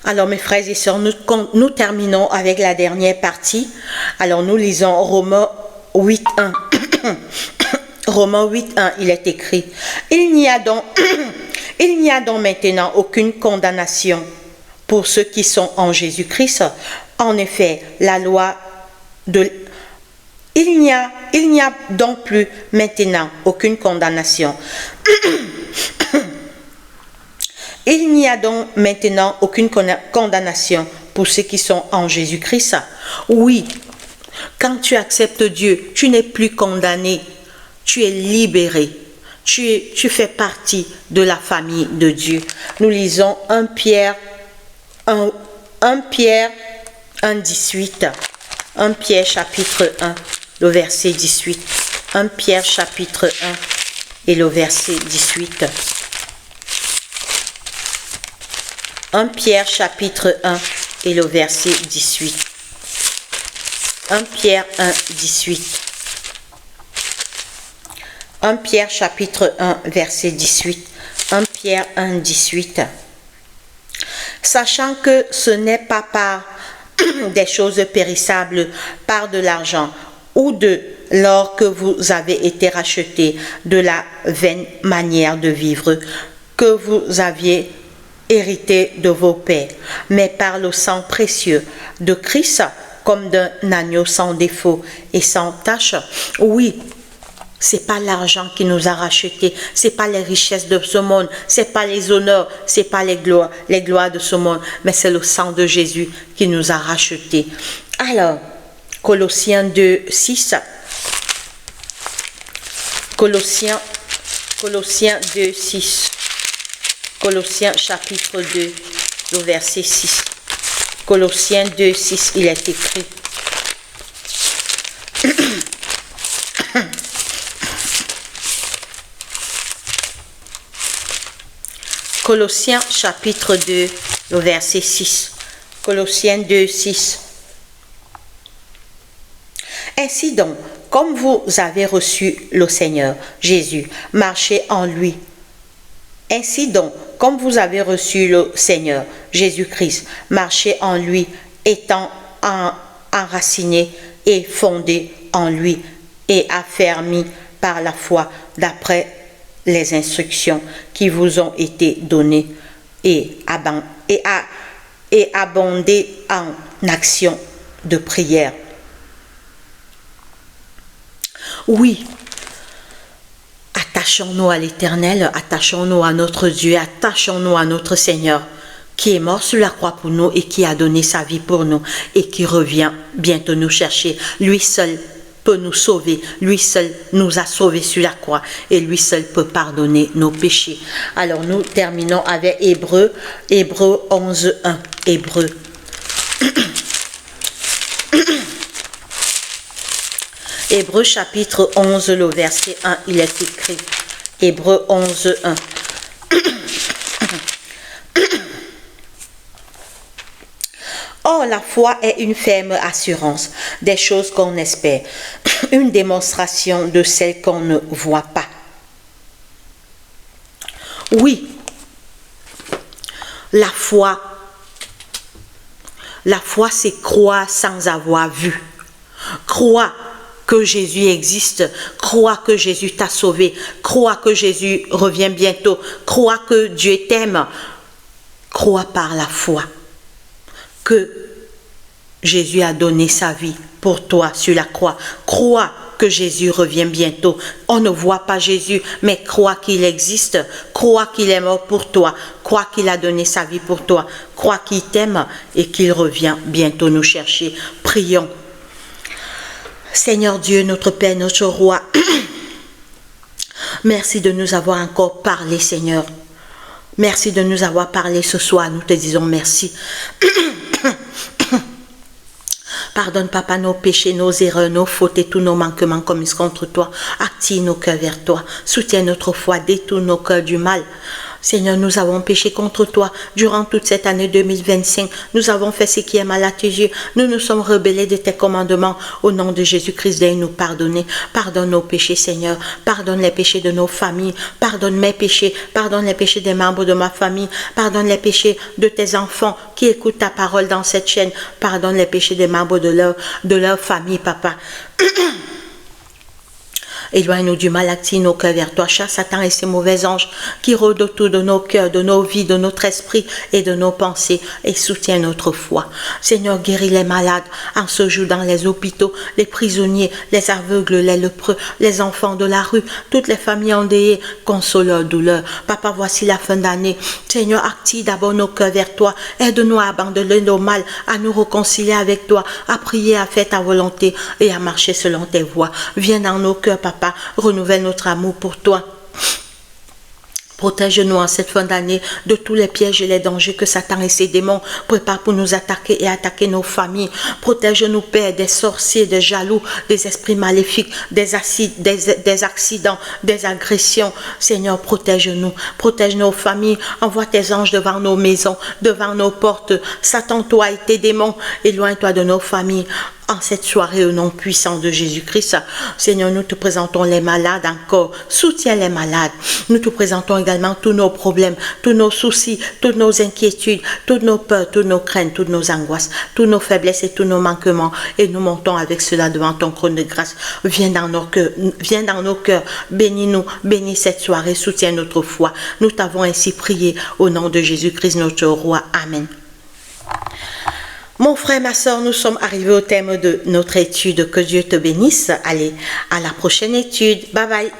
Alors mes frères et sœurs, nous terminons avec la dernière partie. Alors nous lisons Romains 8.1. Romains 8.1, il est écrit: il n'y a donc maintenant aucune condamnation pour ceux qui sont en Jésus-Christ. En effet, la loi de... Il n'y a donc plus maintenant aucune condamnation. Il n'y a donc maintenant aucune condamnation pour ceux qui sont en Jésus-Christ. Oui, quand tu acceptes Dieu, tu n'es plus condamné, tu es libéré. Tu fais partie de la famille de Dieu. Nous lisons 1 Pierre 1:18. 1 Pierre chapitre 1, le verset 18. 1 Pierre chapitre 1 et le verset 18. 1 Pierre chapitre 1 et le verset 18. 1 Pierre 1, 18. 1 Pierre chapitre 1 verset 18. 1 Pierre 1, 18. Sachant que ce n'est pas par des choses périssables, par de l'argent ou de l'or que vous avez été rachetés de la vaine manière de vivre que vous aviez hérité de vos pères, mais par le sang précieux de Christ, comme d'un agneau sans défaut et sans tache. Oui, c'est pas l'argent qui nous a rachetés, c'est pas les richesses de ce monde, c'est pas les honneurs, c'est pas les gloires de ce monde, mais c'est le sang de Jésus qui nous a rachetés. Alors, Colossiens 2, 6. Colossiens 2, 6. Colossiens chapitre 2, le verset 6. Colossiens 2, 6, il est écrit: Colossiens chapitre 2, le verset 6. Colossiens 2, 6. Ainsi donc, comme vous avez reçu le Seigneur Jésus, marchez en lui. Ainsi donc, comme vous avez reçu le Seigneur Jésus-Christ, marchez en lui, étant enracinés et fondés en lui et affermis par la foi d'après les instructions qui vous ont été données et abondez en action de prière. Oui, attachons-nous à l'Éternel, attachons-nous à notre Dieu, attachons-nous à notre Seigneur qui est mort sur la croix pour nous et qui a donné sa vie pour nous et qui revient bientôt nous chercher. Lui seul peut nous sauver, lui seul nous a sauvés sur la croix et lui seul peut pardonner nos péchés. Alors nous terminons avec Hébreux 11:1. Hébreux. Hébreux chapitre 11, le verset 1, il est écrit. Hébreux 11:1. Or, la foi est une ferme assurance des choses qu'on espère, une démonstration de celles qu'on ne voit pas. Oui, la foi c'est croire sans avoir vu. Croire que Jésus existe, croire que Jésus t'a sauvé, croire que Jésus revient bientôt, croire que Dieu t'aime, croire par la foi que Jésus a donné sa vie pour toi sur la croix, croire que Jésus revient bientôt. On ne voit pas Jésus, mais crois qu'il existe, crois qu'il est mort pour toi, crois qu'il a donné sa vie pour toi, crois qu'il t'aime et qu'il revient bientôt nous chercher. Prions. Seigneur Dieu, notre Père, notre Roi, merci de nous avoir encore parlé, Seigneur. Merci de nous avoir parlé ce soir. Nous te disons merci. Pardonne, Papa, nos péchés, nos erreurs, nos fautes et tous nos manquements commis contre toi. Active nos cœurs vers toi. Soutiens notre foi, détourne nos cœurs du mal. Seigneur, nous avons péché contre toi durant toute cette année 2025. Nous avons fait ce qui est mal à tes yeux. Nous nous sommes rebellés de tes commandements. Au nom de Jésus-Christ, viens nous pardonner. Pardonne nos péchés, Seigneur. Pardonne les péchés de nos familles. Pardonne mes péchés. Pardonne les péchés des membres de ma famille. Pardonne les péchés de tes enfants qui écoutent ta parole dans cette chaîne. Pardonne les péchés des membres de leur famille, Papa. Éloigne-nous du mal, active nos cœurs vers toi. Chasse Satan et ses mauvais anges qui rôdent autour de nos cœurs, de nos vies, de notre esprit et de nos pensées et soutiens notre foi. Seigneur, guéris les malades en ce jour dans les hôpitaux, les prisonniers, les aveugles, les lépreux, les enfants de la rue, toutes les familles endeuillées, console leur douleur. Papa, voici la fin d'année. Seigneur, active d'abord nos cœurs vers toi. Aide-nous à abandonner nos mal, à nous réconcilier avec toi, à prier, à faire ta volonté et à marcher selon tes voies. Viens dans nos cœurs, Papa. Renouvelle notre amour pour toi. Protège-nous en cette fin d'année de tous les pièges et les dangers que Satan et ses démons préparent pour nous attaquer et attaquer nos familles. Protège-nous, Père, des sorciers, des jaloux, des esprits maléfiques, des accidents, des agressions. Seigneur, protège-nous. Protège nos familles. Envoie tes anges devant nos maisons, devant nos portes. Satan, toi et tes démons, éloigne-toi de nos familles. En cette soirée, au nom puissant de Jésus-Christ, Seigneur, nous te présentons les malades encore. Soutiens les malades. Nous te présentons également tous nos problèmes, tous nos soucis, toutes nos inquiétudes, toutes nos peurs, toutes nos craintes, toutes nos angoisses, toutes nos faiblesses et tous nos manquements. Et nous montons avec cela devant ton trône de grâce. Viens dans nos cœurs, bénis-nous, bénis cette soirée, soutiens notre foi. Nous t'avons ainsi prié au nom de Jésus-Christ, notre roi. Amen. Mon frère, ma soeur, nous sommes arrivés au thème de notre étude. Que Dieu te bénisse. Allez, à la prochaine étude. Bye bye.